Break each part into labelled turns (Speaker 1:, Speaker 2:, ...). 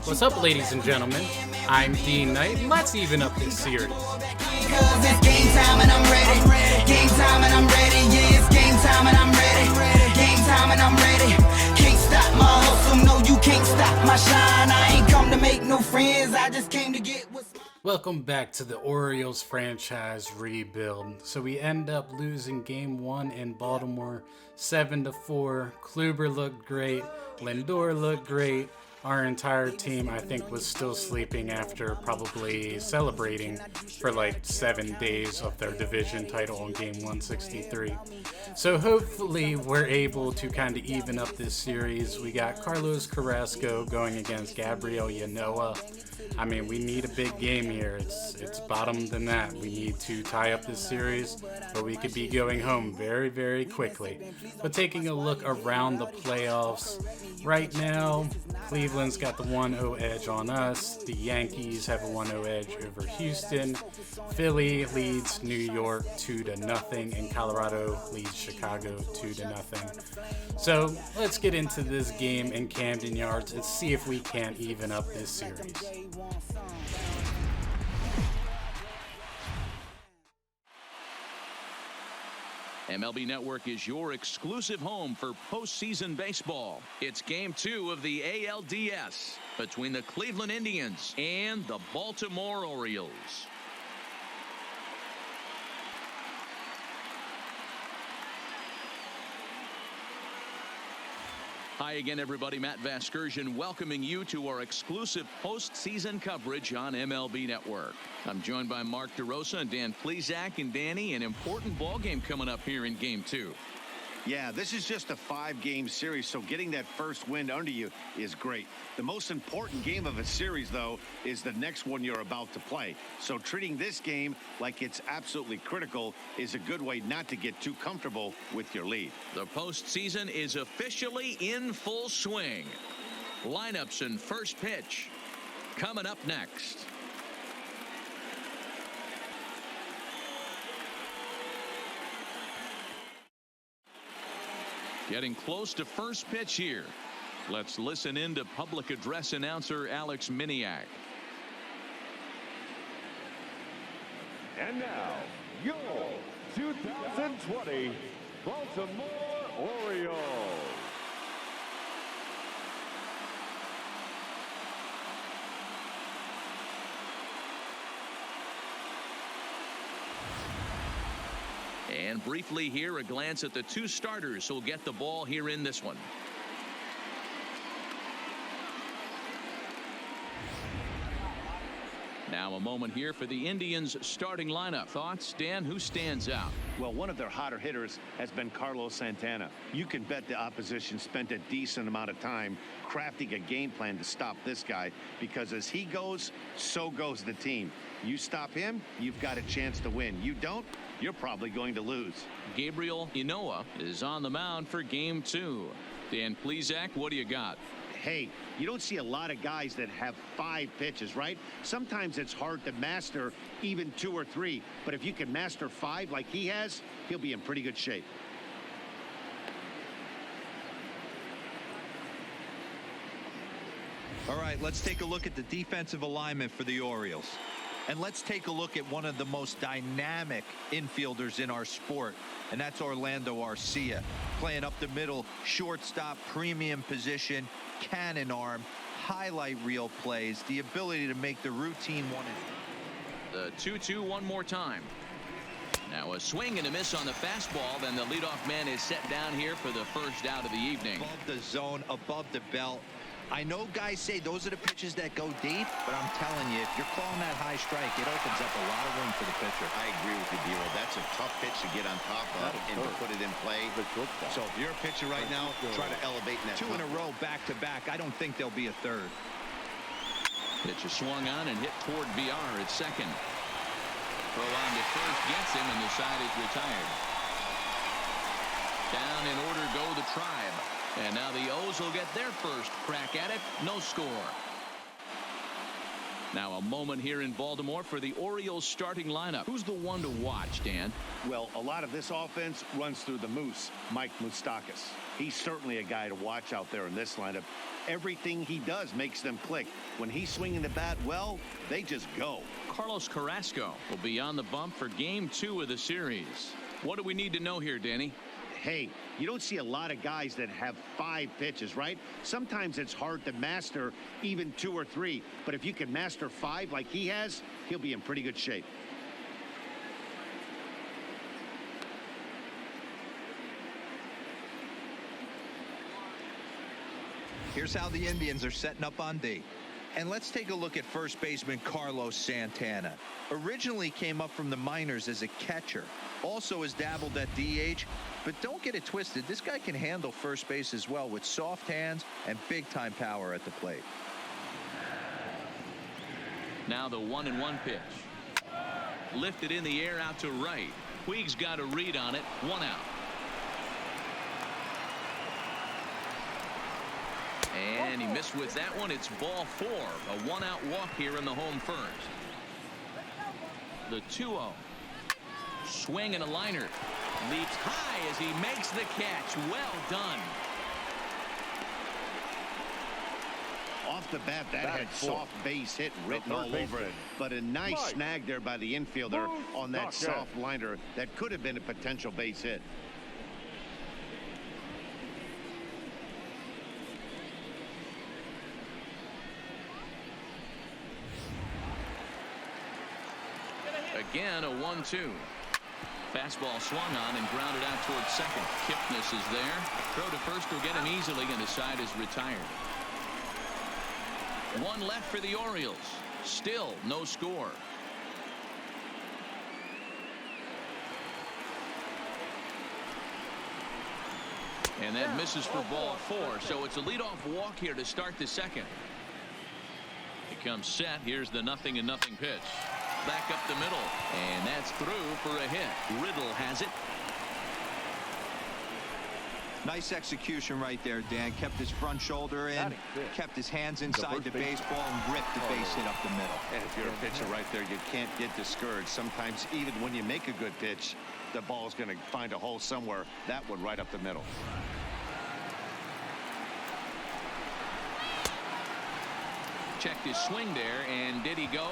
Speaker 1: What's up, ladies and gentlemen? I'm D.Knight, and let's even up this series.
Speaker 2: Cause it's game time and I'm ready. Game time and I'm ready. Yeah, it's game time and I'm ready. Game time and I'm ready. Can't stop my hustle. No, you can't stop my shine. I ain't come to make no friends. I just came to get what's mine.
Speaker 1: Welcome back to the Orioles franchise rebuild. So we end up losing game 1 in Baltimore 7-4. Kluber looked great. Lindor looked great. Our entire team, I think, was still sleeping after probably celebrating for like 7 days of their division title in game 163. So hopefully we're able to kind of even up this series. We got Carlos Carrasco going against Gabriel Yanoa. I mean, we need a big game here. It's bottom than that. We need to tie up this series, or we could be going home very, very quickly. But taking a look around the playoffs, right now, Cleveland's got the 1-0 edge on us. The Yankees have a 1-0 edge over Houston. Philly leads New York 2-0, and Colorado leads Chicago 2-0. So let's get into this game in Camden Yards and see if we can't even up this series.
Speaker 3: MLB Network is your exclusive home for postseason baseball. It's Game 2 of the ALDS between the Cleveland Indians and the Baltimore Orioles. Hi again, everybody. Matt Vasgersian welcoming you to our exclusive postseason coverage on MLB Network. I'm joined by Mark DeRosa and Dan Plesac. And Danny, an important ball game coming up here in Game 2.
Speaker 4: Yeah, this is just a 5-game series, so getting that first win under you is great. The most important game of a series, though, is the next one you're about to play. So treating this game like it's absolutely critical is a good way not to get too comfortable with your lead.
Speaker 3: The postseason is officially in full swing. Lineups and first pitch coming up next. Getting close to first pitch here. Let's listen in to public address announcer Alex Miniak.
Speaker 5: And now, your 2020 Baltimore Orioles.
Speaker 3: And briefly here, a glance at the two starters who'll get the ball here in this one. Now a moment here for the Indians starting lineup. Thoughts, Dan? Who stands out?
Speaker 4: Well, one of their hotter hitters has been Carlos Santana. You can bet the opposition spent a decent amount of time crafting a game plan to stop this guy, because as he goes, so goes the team. You stop him, you've got a chance to win. You don't, you're probably going to lose.
Speaker 3: Gabriel Yanoa is on the mound for Game 2. Dan Plesac, what do you got?
Speaker 4: Hey, you don't see a lot of guys that have 5 pitches, right? Sometimes it's hard to master even 2 or 3, but if you can master 5 like he has, he'll be in pretty good shape.
Speaker 6: All right, let's take a look at the defensive alignment for the Orioles. And let's take a look at one of the most dynamic infielders in our sport, and that's Orlando Arcia. Playing up the middle, shortstop, premium position, cannon arm, highlight reel plays, the ability to make the routine one.
Speaker 3: The 2-2 one more time. Now a swing and a miss on the fastball. Then the leadoff man is set down here for the first out of the evening.
Speaker 6: Above the zone, above the belt. I know guys say those are the pitches that go deep, but I'm telling you, if you're calling that high strike, it opens up a lot of room for the pitcher.
Speaker 4: I agree with you, D-Roll. That's a tough pitch to get on top of and to put it in play. So if you're a pitcher right now, try to elevate in that.
Speaker 6: 2 in a row back-to-back. I don't think there'll be a third.
Speaker 3: Pitch is swung on and hit toward VR at second. Throw on to first gets him, and the side is retired. Down in order go the Tribe. And now the O's will get their first crack at it. No score. Now a moment here in Baltimore for the Orioles starting lineup. Who's the one to watch, Dan?
Speaker 4: Well, a lot of this offense runs through the Moose, Mike Moustakas. He's certainly a guy to watch out there in this lineup. Everything he does makes them click. When he's swinging the bat well, they just go.
Speaker 3: Carlos Carrasco will be on the bump for game 2 of the series. What do we need to know here, Danny?
Speaker 4: Hey, you don't see a lot of guys that have 5 pitches, right? Sometimes it's hard to master even 2 or 3. But if you can master 5 like he has, he'll be in pretty good shape.
Speaker 6: Here's how the Indians are setting up on D. And let's take a look at first baseman Carlos Santana. Originally came up from the minors as a catcher. Also has dabbled at DH. But don't get it twisted. This guy can handle first base as well with soft hands and big-time power at the plate.
Speaker 3: Now the 1-1 pitch. Lifted in the air out to right. Puig's got a read on it. 1 out. And he missed with that one. It's ball 4. A 1-out walk here in the home first. The 2-0. Swing and a liner. Leaps high as he makes the catch. Well done.
Speaker 4: Off the bat, that had soft base hit written all over it. But a nice snag there by the infielder on that soft liner that could have been a potential base hit.
Speaker 3: Again, a 1-2. Fastball swung on and grounded out towards second. Kipnis is there. Throw to first will get him easily, and the side is retired. 1 left for the Orioles. Still no score. And that misses for ball 4. So it's a leadoff walk here to start the second. It comes set. Here's the 0-0 pitch. Back up the middle, and that's through for a hit. Riddle has it.
Speaker 6: Nice execution right there, Dan. Kept his front shoulder in, kept his hands inside the baseball, and ripped the base hit up the middle.
Speaker 4: And if you're a pitcher right there, you can't get discouraged. Sometimes even when you make a good pitch, the ball's going to find a hole somewhere. That one right up the middle.
Speaker 3: Checked his swing there, and did he go?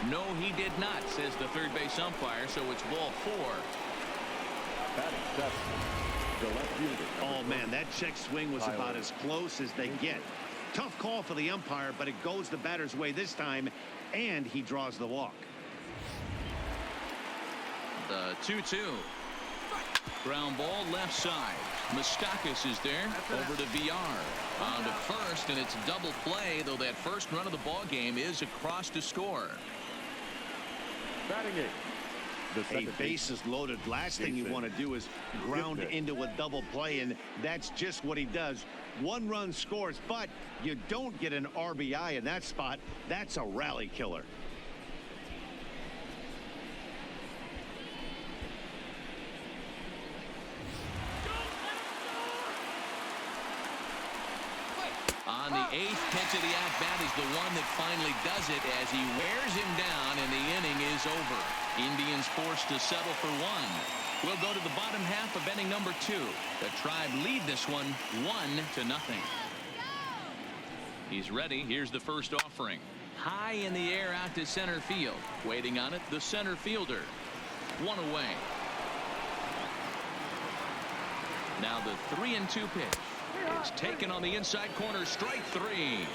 Speaker 3: No, he did not, says the third base umpire, so it's ball 4.
Speaker 4: Oh, man, that check swing was about as close as they get. Tough call for the umpire, but it goes the batter's way this time, and he draws the walk.
Speaker 3: The 2-2. Ground ball left side. Moustakas is there. Over to VR. On to first, and it's double play, though that first run of the ball game is across to score.
Speaker 5: Batting 8.
Speaker 4: A bases loaded. Last thing you want to do is ground into a double play, and that's just what he does. 1 run scores, but you don't get an RBI in that spot. That's a rally killer.
Speaker 3: On the 8th pitch of the at-bat is the one that finally does it as he wears him down, and the inning is over. Indians forced to settle for 1. We'll go to the bottom half of inning number 2. The Tribe lead this one 1-0. He's ready. Here's the first offering. High in the air out to center field. Waiting on it, the center fielder. 1 away. Now the 3-2 pitch. It's taken on the inside corner. Strike 3.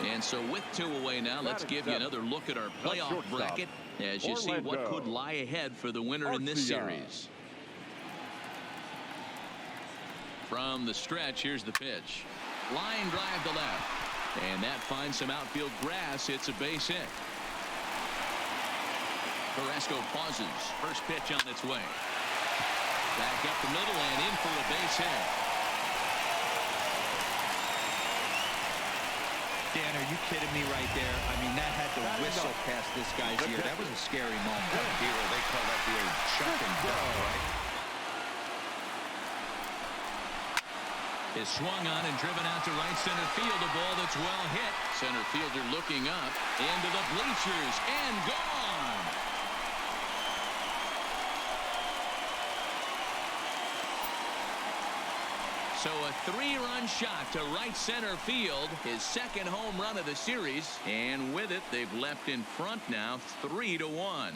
Speaker 3: And so with 2 away now, let's give you another look at our playoff bracket as you see what could lie ahead for the winner in this series. From the stretch, here's the pitch. Line drive to left. And that finds some outfield grass. It's a base hit. Carrasco pauses. First pitch on its way. Back up the middle and in for a base hit.
Speaker 6: Dan, are you kidding me right there? I mean, that had to whistle past this guy's ear. That was a scary moment.
Speaker 4: Here, they call that the old chuck and dump, right?
Speaker 3: is swung on and driven out to right center field. A ball that's well hit. Center fielder looking up into the bleachers and gone. So a 3-run shot to right center field, his second home run of the series, and with it they've leapt in front now 3-1.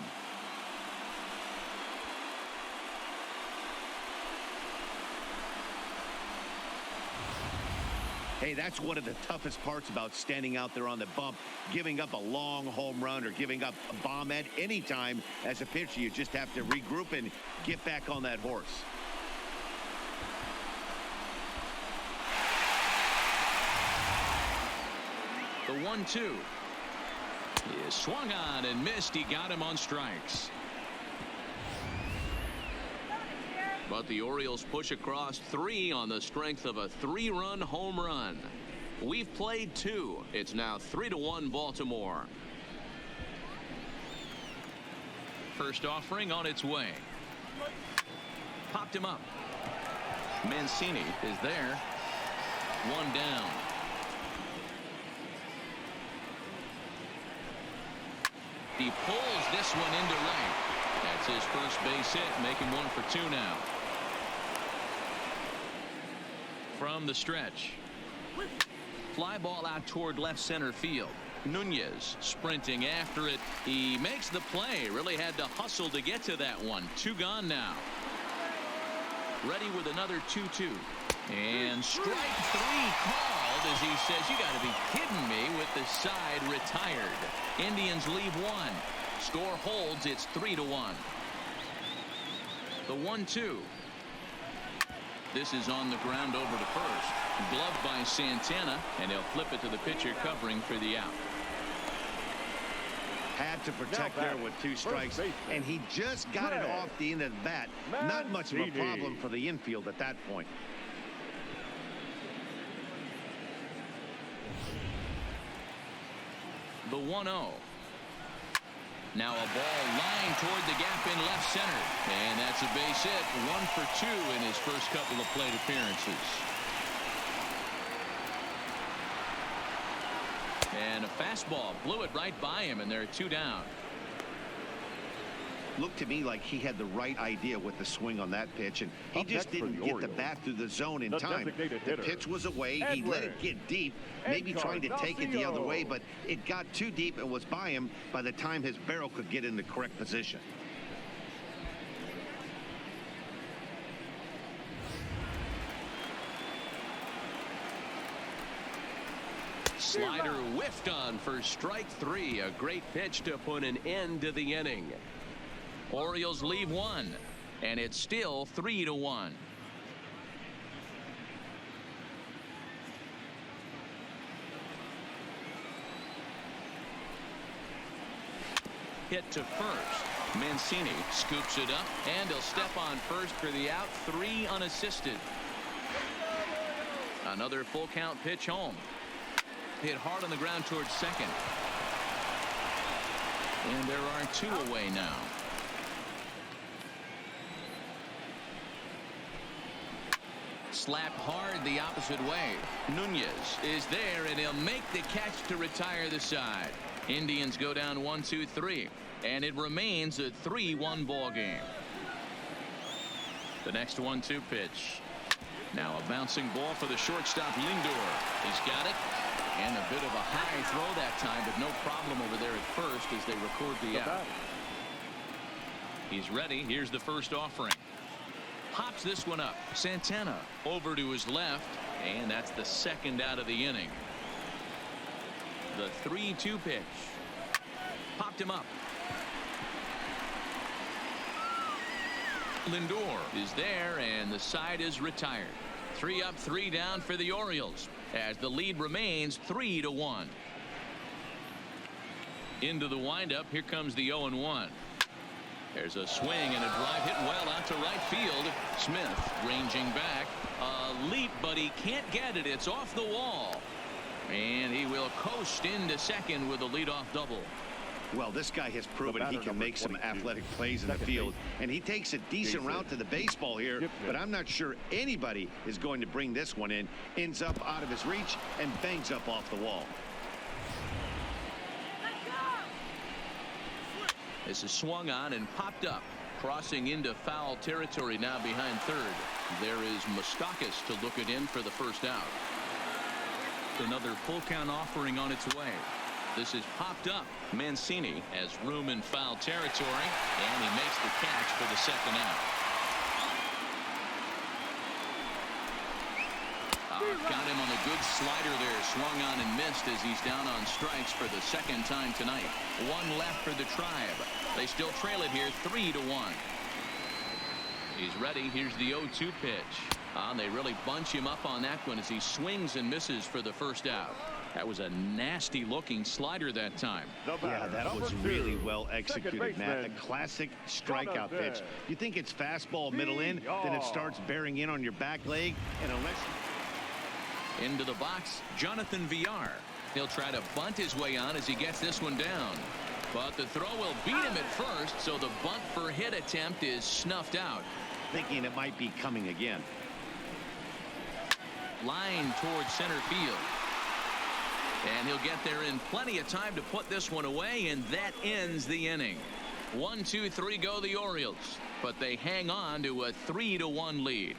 Speaker 4: Hey, that's one of the toughest parts about standing out there on the bump. Giving up a long home run or giving up a bomb at any time as a pitcher. You just have to regroup and get back on that horse.
Speaker 3: The 1-2 is swung on and missed. He got him on strikes. But the Orioles push across 3 on the strength of a 3-run home run. We've played 2. It's now 3-1 Baltimore. First offering on its way. Popped him up. Mancini is there. 1 down. He pulls this one into right. That's his first base hit, making 1 for 2 now. From the stretch. Fly ball out toward left center field. Nunez sprinting after it. He makes the play. Really had to hustle to get to that one. 2 gone now. Ready with another 2-2. And strike 3 called as he says, you got to be kidding me, with the side retired. Indians leave 1. Score holds. It's 3-1. The 1-2. This is on the ground over to first. Gloved by Santana, and he'll flip it to the pitcher covering for the out.
Speaker 4: Had to protect there with 2 strikes, and he just got it off the end of the bat. Not much of a problem for the infield at that point.
Speaker 3: The 1-0. Now a ball lined toward the gap in left center. And that's a base hit. 1 for 2 in his first couple of plate appearances. And a fastball blew it right by him, and there are 2 down.
Speaker 4: Looked to me like he had the right idea with the swing on that pitch, and he just didn't get the bat through the zone in time. The pitch was away. He let it get deep, maybe trying to take it the other way, but it got too deep and was by him by the time his barrel could get in the correct position.
Speaker 7: Slider whiffed on for strike 3. A great pitch to put an end to the inning.
Speaker 3: Orioles leave 1, and it's still 3-1. Hit to first. Mancini scoops it up, and he'll step on first for the out. 3 unassisted. Another full count pitch home. Hit hard on the ground towards second. And there are 2 away now. Slapped hard the opposite way. Nunez is there, and he'll make the catch to retire the side. Indians go down 1-2-3, and it remains a 3-1 ball game. The next 1-2 pitch. Now a bouncing ball for the shortstop Lindor. He's got it, and a bit of a high throw that time, but no problem over there at first as they record the out. He's ready. Here's the first offering. Pops this one up. Santana over to his left, and that's the second out of the inning. The 3-2 pitch. Popped him up. Lindor is there, and the side is retired. 3 up, 3 down for the Orioles as the lead remains 3-1. Into the windup. Here comes the 0-1. There's a swing and a drive hit well out to right field. Smith ranging back. A leap, but he can't get it. It's off the wall. And he will coast into second with a leadoff double.
Speaker 4: Well, this guy has proven he can make some athletic plays in the
Speaker 5: Second
Speaker 4: field,
Speaker 5: base.
Speaker 4: and he takes a decent route to the baseball here, but I'm not sure anybody is going to bring this one in. Ends up out of his reach and bangs up off the wall.
Speaker 3: This is swung on and popped up. Crossing into foul territory now behind third. There is Moustakas to look it in for the first out. Another full count offering on its way. This is popped up. Mancini has room in foul territory, and he makes the catch for the second out. Got him on a good slider there. Swung on and missed as he's down on strikes for the second time tonight. One left for the Tribe. They still trail it here 3-1. He's ready. Here's the 0-2 pitch. They really bunch him up on that one as he swings and misses for the first out. That was a nasty looking slider that time.
Speaker 4: Yeah, that was really well executed, Matt. A classic strikeout pitch. You think it's fastball middle in, then it starts bearing in on your back leg, and unless
Speaker 3: into the box, Jonathan Villar. He'll try to bunt his way on as he gets this one down. But the throw will beat him at first, so the bunt for hit attempt is snuffed out.
Speaker 4: Thinking it might be coming again.
Speaker 3: Line towards center field. And he'll get there in plenty of time to put this one away, and that ends the inning. 1, 2, 3 go the Orioles, but they hang on to a 3-1 lead.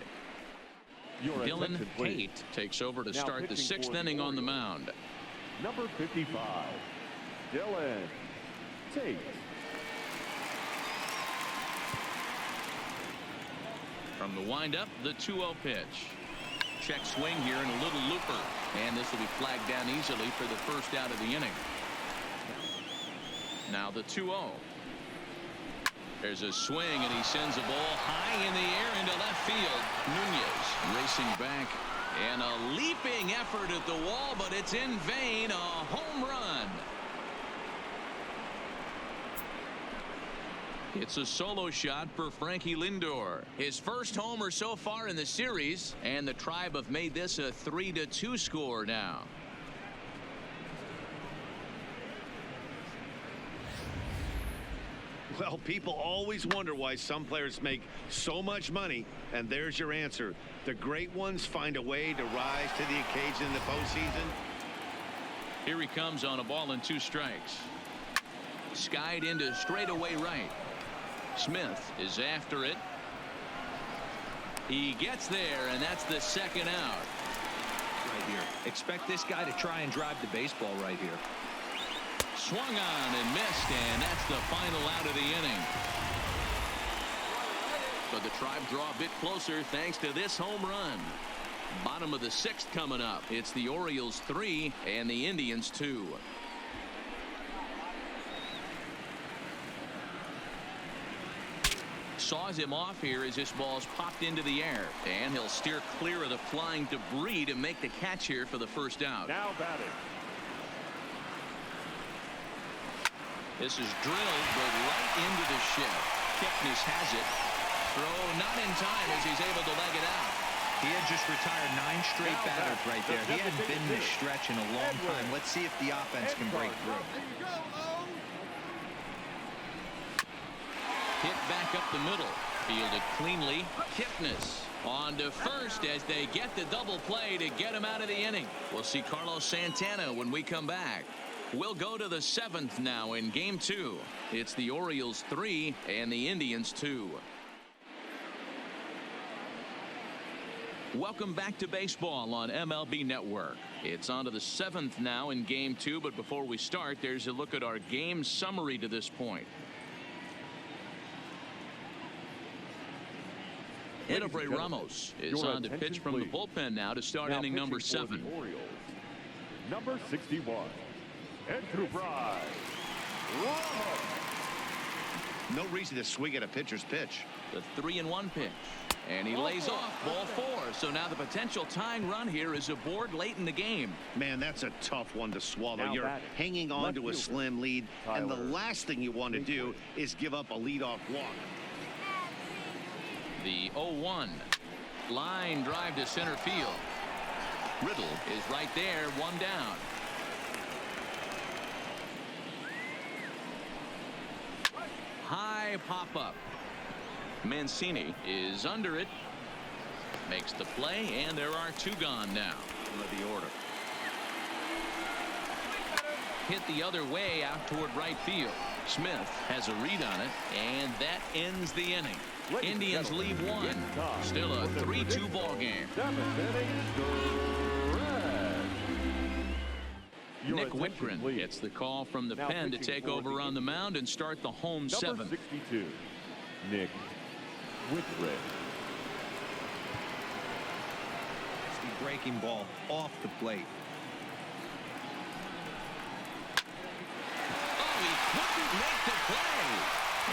Speaker 3: Dylan Tate takes over to start the 6th inning on the mound.
Speaker 5: Number 55, Dylan Tate.
Speaker 3: From the windup, the 2-0 pitch. Check swing here and a little looper. And this will be flagged down easily for the first out of the inning. Now the 2-0. There's a swing, and he sends a ball high in the air into left field. Nunez racing back, and a leaping effort at the wall, but it's in vain. A home run. It's a solo shot for Frankie Lindor. His first homer so far in the series, and the Tribe have made this a 3-2 score now.
Speaker 4: Well, people always wonder why some players make so much money, and there's your answer. The great ones find a way to rise to the occasion in the postseason.
Speaker 3: Here he comes on a ball and 2 strikes. Skied into straightaway right. Smith is after it. He gets there, and that's the second out.
Speaker 6: Right here. Expect this guy to try and drive the baseball right here.
Speaker 3: Swung on and missed, and that's the final out of the inning. But the Tribe draw a bit closer thanks to this home run. Bottom of the 6th coming up. It's the Orioles 3 and the Indians 2. Saws him off here as this ball's popped into the air, and he'll steer clear of the flying debris to make the catch here for the first out.
Speaker 5: Now batting.
Speaker 3: This is drilled, but right into the shed. Kipnis has it. Throw not in time as he's able to leg it out.
Speaker 6: He had just retired 9 straight batters right there. He hadn't been this stretch in a long time. Let's see if the offense can break through.
Speaker 3: Hit back up the middle. Fielded cleanly. Kipnis on to first as they get the double play to get him out of the inning. We'll see Carlos Santana when we come back. We'll go to the 7th now in Game 2. It's the Orioles 3 and the Indians 2. Welcome back to baseball on MLB Network. It's on to the 7th now in Game 2, but before we start, there's a look at our game summary to this point. Edebray Ramos is on to pitch from the bullpen now to start inning number 7.
Speaker 5: Orioles, number 61, Edebray Ramos.
Speaker 4: No reason to swing at a pitcher's pitch.
Speaker 3: The 3-1 pitch. And he lays off ball 4. So now the potential tying run here is aboard late in the game.
Speaker 4: Man, that's a tough one to swallow.
Speaker 5: Now
Speaker 4: You're
Speaker 5: batting,
Speaker 4: hanging on
Speaker 5: left
Speaker 4: to a
Speaker 5: fielder,
Speaker 4: slim lead, and the
Speaker 5: Tyler
Speaker 4: last thing you want to do is give up a leadoff walk.
Speaker 3: The 0-1. Line drive to center field. Riddle is right there, 1 down. high pop-up. Mancini is under it. Makes the play, and there are 2 gone now. Of the order. Hit the other way out toward right field. Smith has a read on it, and that ends the inning. Indians leave 1. Still a 3-2 ball game. Nick Whitgren gets the call from the pen to take over on the mound and start the home 7.
Speaker 5: Number 62, Nick Whitgren.
Speaker 6: Breaking ball off the plate.
Speaker 3: Oh, he couldn't make the play.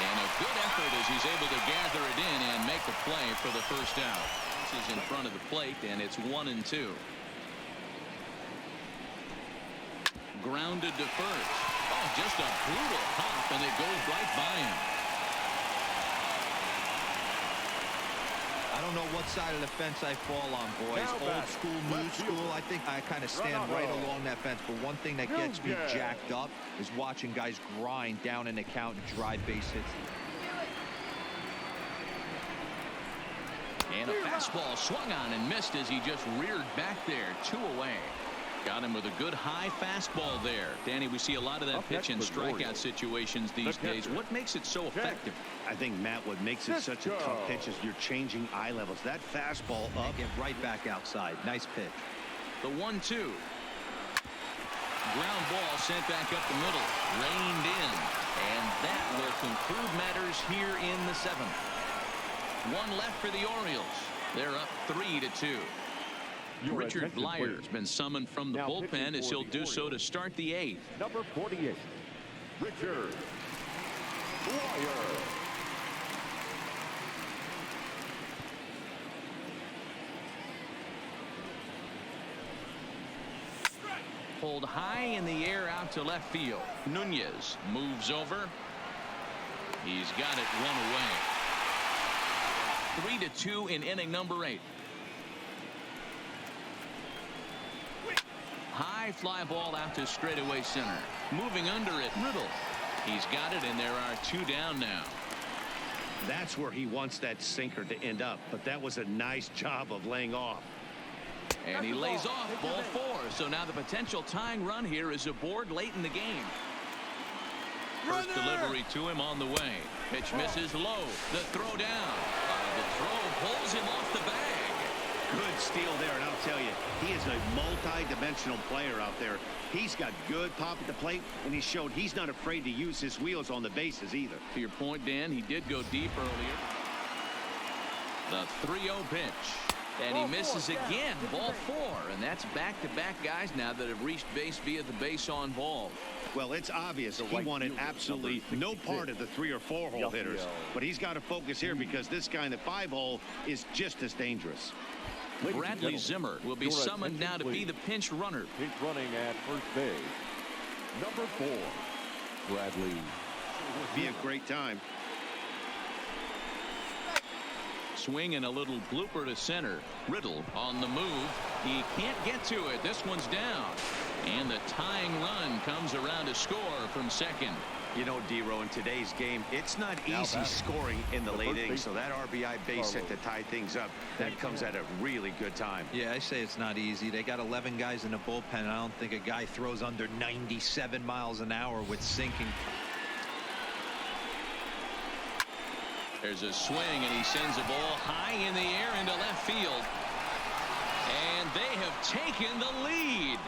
Speaker 3: And a good effort as he's able to gather it in and make the play for the first out. This is in front of the plate, and it's 1-2. Grounded to first. Oh, just a brutal hop, and it goes right by him.
Speaker 6: I don't know what side of the fence I fall on, boys. Old school, new school. I think I kind of stand right along that fence. But one thing that gets me jacked up is watching guys grind down in the count and drive base hits.
Speaker 3: And a fastball swung on and missed as he just reared back there. 2 away. Got him with a good high fastball there. Danny, we see a lot of that pitch and strikeout situations these days. What makes it so effective?
Speaker 4: I think, Matt, what makes it such a tough pitch is you're changing eye levels. That fastball up.
Speaker 6: Get right back outside. Nice pitch.
Speaker 3: The 1-2. Ground ball sent back up the middle. Reined in. And that will conclude matters here in the 7th. 1 left for the Orioles. They're up 3-2. Richard Blyer's been summoned from the bullpen as he'll do so to start the 8th.
Speaker 5: Number 48, Richard Blyer.
Speaker 3: Pulled high in the air out to left field. Nunez moves over. He's got it 1 away. 3-2 in inning number 8. High fly ball out to straightaway center. Moving under it, Riddle. He's got it, and there are 2 down now.
Speaker 4: That's where he wants that sinker to end up, but that was a nice job of laying off.
Speaker 3: And he lays off, ball 4. So now the potential tying run here is aboard late in the game. First delivery to him on the way. Pitch misses low. The throw down. The throw pulls him off the bag.
Speaker 4: Good steal there, and I'll tell you, he is a multi-dimensional player out there. He's got good pop at the plate, and he showed he's not afraid to use his wheels on the bases either.
Speaker 3: To your point, Dan, he did go deep earlier. The 3-0 pitch. And he misses again. Ball 4. And that's back-to-back guys now that have reached base via the base on ball.
Speaker 4: Well, it's obvious he wanted absolutely no part of the 3 or 4 hole hitters. But he's got to focus here because this guy in the 5 hole is just as dangerous.
Speaker 3: Bradley Zimmer will be summoned now to be the pinch runner.
Speaker 5: Pinch running at first base. Number 4, Bradley.
Speaker 4: Be a great time.
Speaker 3: Swing and a little blooper to center. Riddle on the move. He can't get to it. This one's down. And the tying run comes around to score from second.
Speaker 4: You know, D-Row, in today's game, it's not easy scoring in the late innings, so that RBI base hit to tie things up, that comes at a really good time.
Speaker 6: Yeah, I say it's not easy. They got 11 guys in the bullpen, and I don't think a guy throws under 97 miles an hour with sinking.
Speaker 3: There's a swing, and he sends a ball high in the air into left field. And they have taken the lead.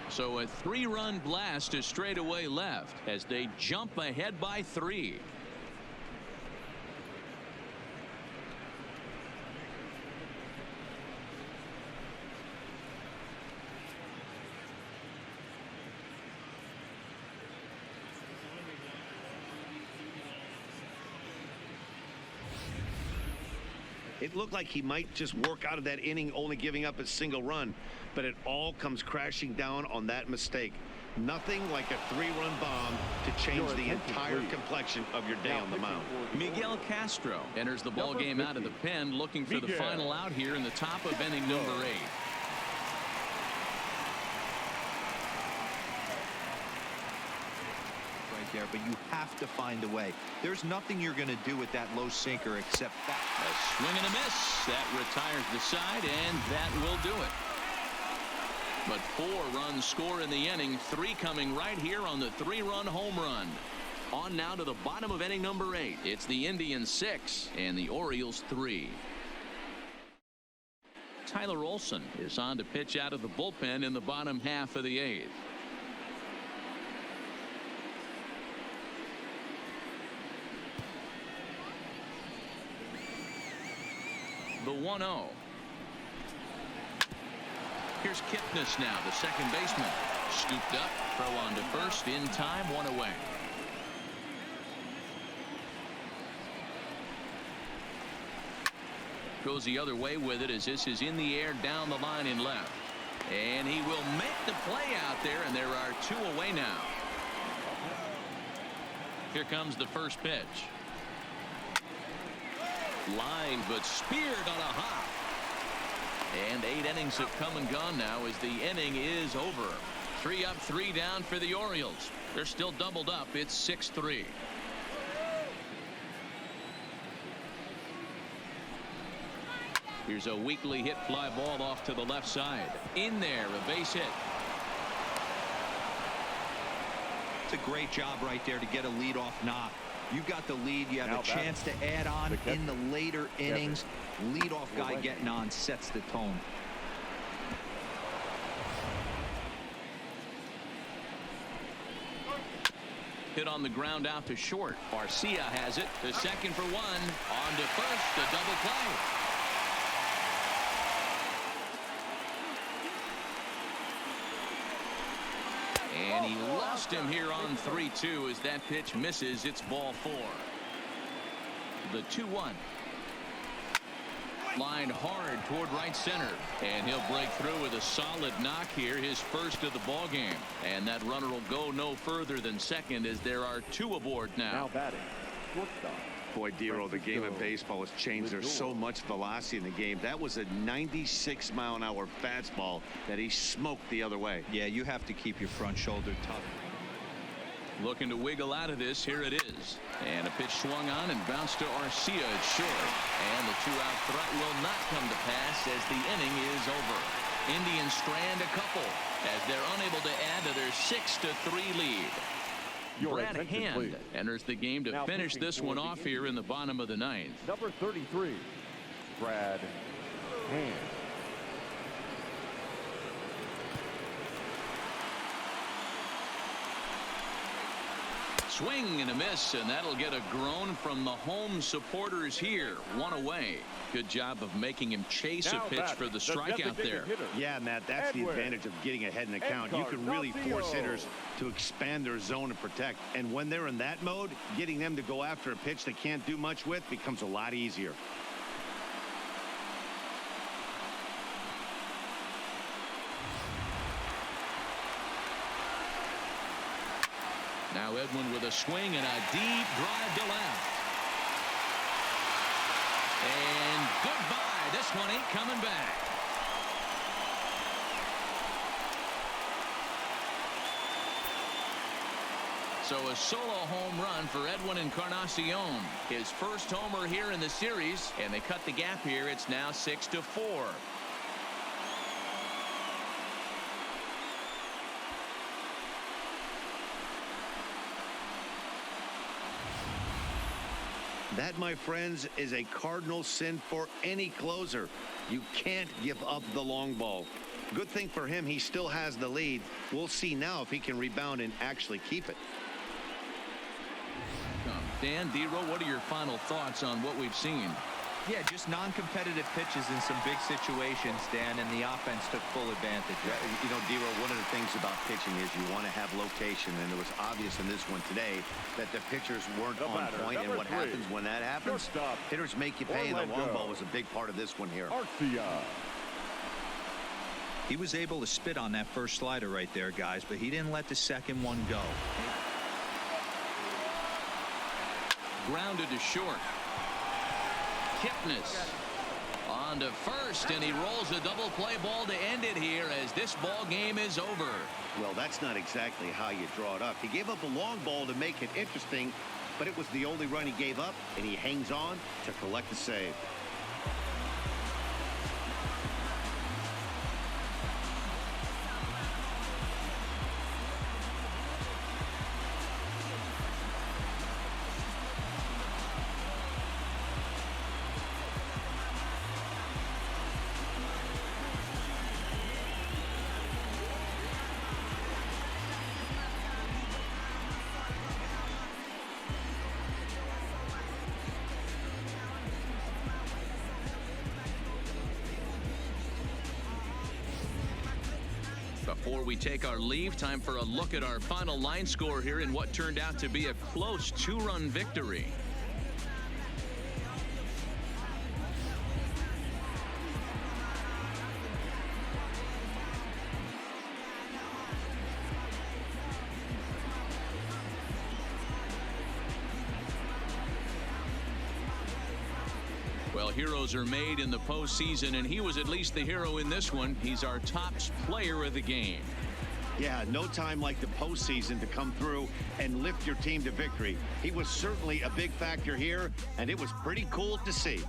Speaker 3: So a 3-run blast to straightaway left as they jump ahead by 3.
Speaker 4: It looked like he might just work out of that inning only giving up a single run, but it all comes crashing down on that mistake. Nothing like a 3-run bomb to change the entire complexion of your day on the mound.
Speaker 3: Miguel Castro enters the ball game out of the pen, looking for the final out here in the top of inning number 8.
Speaker 6: there, but you have to find a way. There's nothing you're going to do with that low sinker except that.
Speaker 3: A swing and a miss. That retires the side, and that will do it. But 4 runs score in the inning, 3 coming right here on the 3-run home run. On now to the bottom of inning number 8. It's the Indians 6 and the Orioles 3. Tyler Olson is on to pitch out of the bullpen in the bottom half of the 8th. The 1-0. Here's Kipnis now, the second baseman. Scooped up, throw on to first, in time, 1 away. Goes the other way with it as this is in the air down the line in left. And he will make the play out there, and there are 2 away now. Here comes the first pitch. Line, but speared on a hop. And 8 innings have come and gone now as the inning is over. 3 up, 3 down for the Orioles. They're still doubled up. It's 6-3. Here's a weakly hit fly ball off to the left side. In there, a base hit.
Speaker 6: It's a great job right there to get a leadoff knock. You got the lead. You have a chance to add on in the later innings. Leadoff guy getting on sets the tone.
Speaker 3: Hit on the ground out to short. Garcia has it. The second for 1. On to first. A double play. And he lost him here on 3-2 as that pitch misses. It's ball 4. The 2-1. Lined hard toward right center, and he'll break through with a solid knock here, his first of the ball game. And that runner will go no further than second as there are 2 aboard now.
Speaker 5: Now batting, shortstop.
Speaker 4: Boy, Dero, the game of baseball has changed. There's so much velocity in the game. That was a 96-mile-an-hour fastball that he smoked the other way.
Speaker 6: Yeah, you have to keep your front shoulder tough.
Speaker 3: Looking to wiggle out of this. Here it is. And a pitch swung on and bounced to Garcia. It's short. And the 2-out threat will not come to pass as the inning is over. Indians strand a couple as they're unable to add to their 6-3 lead. Brad Hand enters the game to finish this one off here in the bottom of the 9th.
Speaker 5: Number 33, Brad Hand.
Speaker 3: Swing and a miss, and that'll get a groan from the home supporters here. 1 away. Good job of making him chase a pitch for the strikeout there.
Speaker 4: Yeah, Matt, that's the advantage of getting ahead in the count. You can really force hitters to expand their zone and protect. And when they're in that mode, getting them to go after a pitch they can't do much with becomes a lot easier.
Speaker 3: Now Edwin with a swing and a deep drive to left. And goodbye. This one ain't coming back. So a solo home run for Edwin Encarnacion. His first homer here in the series, and they cut the gap here. It's now 6-4.
Speaker 4: That, my friends, is a cardinal sin for any closer. You can't give up the long ball. Good thing for him, he still has the lead. We'll see now if he can rebound and actually keep it.
Speaker 3: Dan, Dero, what are your final thoughts on what we've seen?
Speaker 6: Yeah, just non-competitive pitches in some big situations, Dan, and the offense took full advantage.
Speaker 4: Yeah, you know, Dero, one of the things about pitching is you want to have location, and it was obvious in this one today that the pitchers weren't on point, and what happens when that happens? Hitters make you pay, and the long ball was a big part of this one here.
Speaker 6: He was able to spit on that first slider right there, guys, but he didn't let the second one go. Grounded to short.
Speaker 3: Kipnis On to first, and he rolls a double play ball to end it here as this ball game is over.
Speaker 4: Well, that's not exactly how you draw it up. He gave up a long ball to make it interesting, but it was the only run he gave up, and he hangs on to collect the save.
Speaker 3: Before we take our leave, time for a look at our final line score here in what turned out to be a close 2-run victory. Well, heroes are made in the postseason, and he was at least the hero in this one. He's our top player of the game.
Speaker 4: Yeah, no time like the postseason to come through and lift your team to victory. He was certainly a big factor here, and it was pretty cool to see.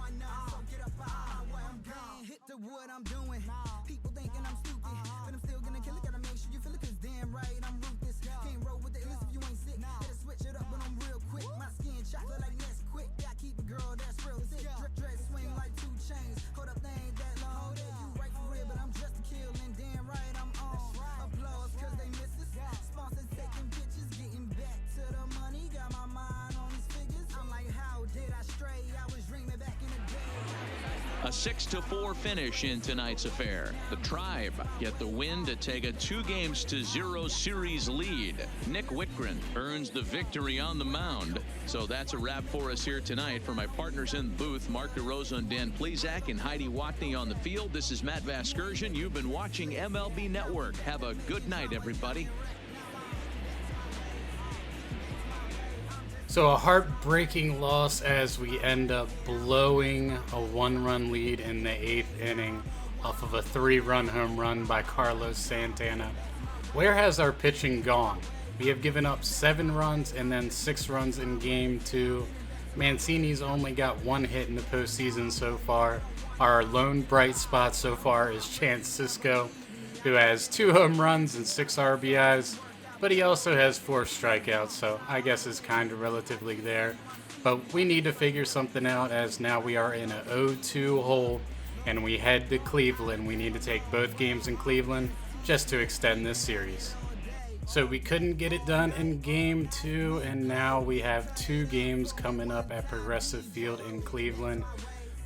Speaker 3: A 6-4 finish in tonight's affair. The Tribe get the win to take a 2-0 series lead. Nick Whitgren earns the victory on the mound. So that's a wrap for us here tonight. For my partners in the booth, Mark DeRosa and Dan Plesac and Heidi Watney on the field, this is Matt Vasgersian. You've been watching MLB Network. Have a good night, everybody.
Speaker 1: So a heartbreaking loss as we end up blowing a 1-run lead in the 8th inning off of a 3-run home run by Carlos Santana. Where has our pitching gone? We have given up 7 runs and then 6 runs in game 2. Mancini's only got 1 hit in the postseason so far. Our lone bright spot so far is Chance Sisco, who has 2 home runs and 6 RBIs. But he also has 4 strikeouts, so I guess it's kind of relatively there. But we need to figure something out, as now we are in a 0-2 hole and we head to Cleveland. We need to take both games in Cleveland just to extend this series. So we couldn't get it done in game 2, and now we have 2 games coming up at Progressive Field in Cleveland.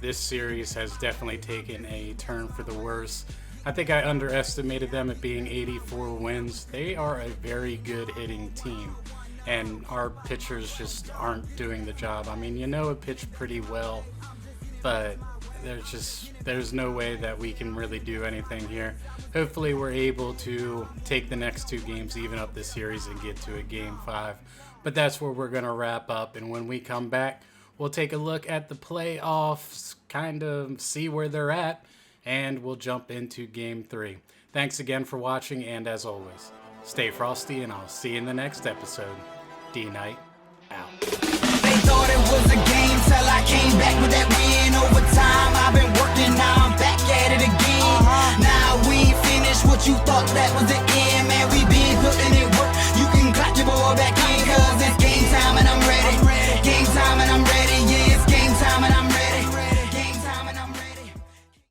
Speaker 1: This series has definitely taken a turn for the worse. I think I underestimated them at being 84 wins. They are a very good hitting team, and our pitchers just aren't doing the job. I mean, it pitched pretty well, but there's no way that we can really do anything here. Hopefully we're able to take the next 2 games, even up the series, and get to a game 5. But that's where we're going to wrap up, and when we come back, we'll take a look at the playoffs, kind of see where they're at, and we'll jump into game 3. Thanks again for watching, and as always, stay frosty, and I'll see you in the next episode. D.Knight, out.
Speaker 2: They thought it was a game till I came back with that win overtime. I've been working, now I'm back at it again. Now we ain't finished what you thought that was the end.